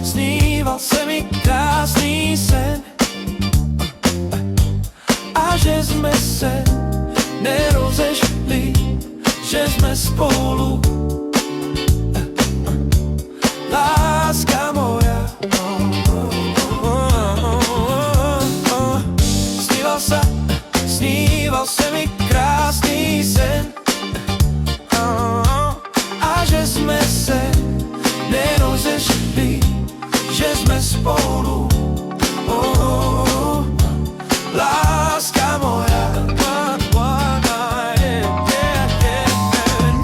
Sníval se mi krásný sen a že jsme se nerozešli, že jsme spolu. Láska moja. Sníval se mi krásný sen a že jsme se nerozešli, že jsme spolu. Láska moja.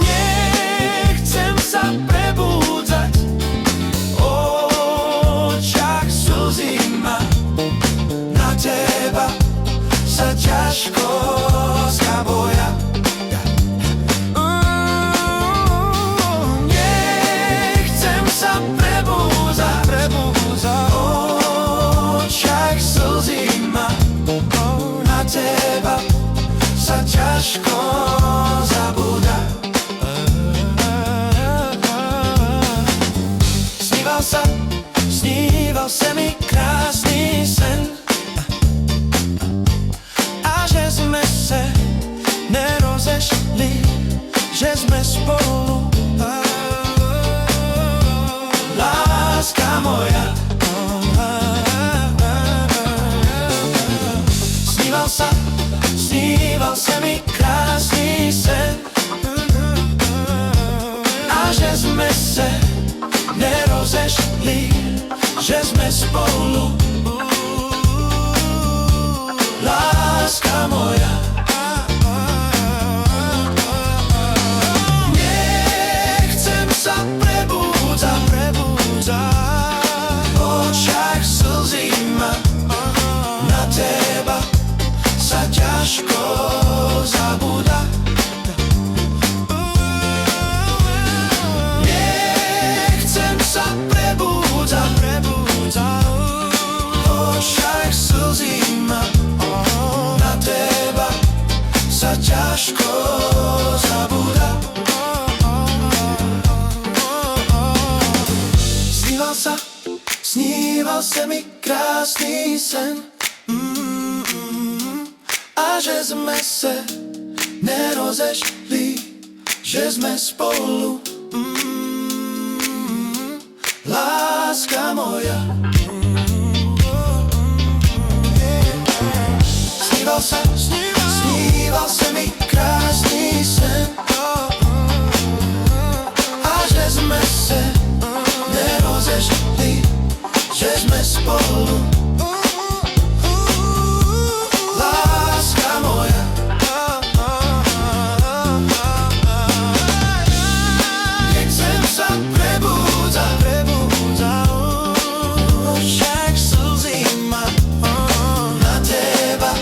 Nechcem sa prebúdzať, v očiach slzí ma, na teba sa ťažko zaboja. Nechcem sa prebúdzať, v očiach slzí ma, na teba sa ťažko zabúda. Sníval sa mi krásny sen a že sme se nerozešli, že sme spolu. Láska moja. Sníval sa mi krásny sen a že sme se nerozešli, že sme spolu. Láska moja. Nechcem sa prebúdzať, v očiach slzí ma, na teba sa ťažko zabúda. Nechcem sa prebúdzať, v očiach slzí ma, na teba sa ťažko zabúda. Sníval sa mi krásny sen a že sme se nerozešli, že sme spolu. Láska moja. Sníval sa mi krásny sen a že sme se nerozešli, že sme spolu. Láska moja. Nechcem sa prebúdzať, však slzí ma, na teba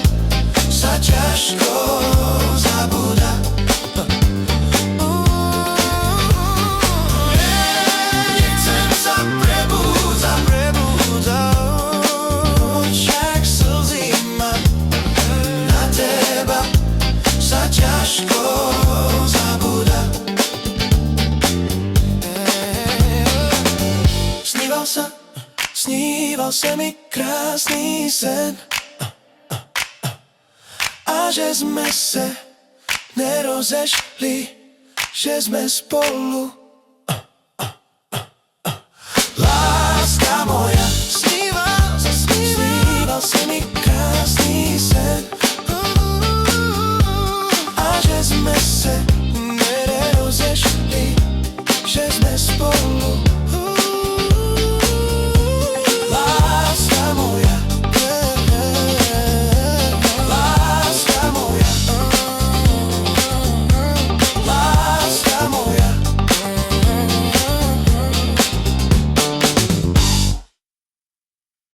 sa ťažko zabúda. Nechcem sa prebúdzať, však slzí ma, na teba sa ťažko zabúda. Sníval sa mi krásny sen a že sme se nerozešli, že sme spolu.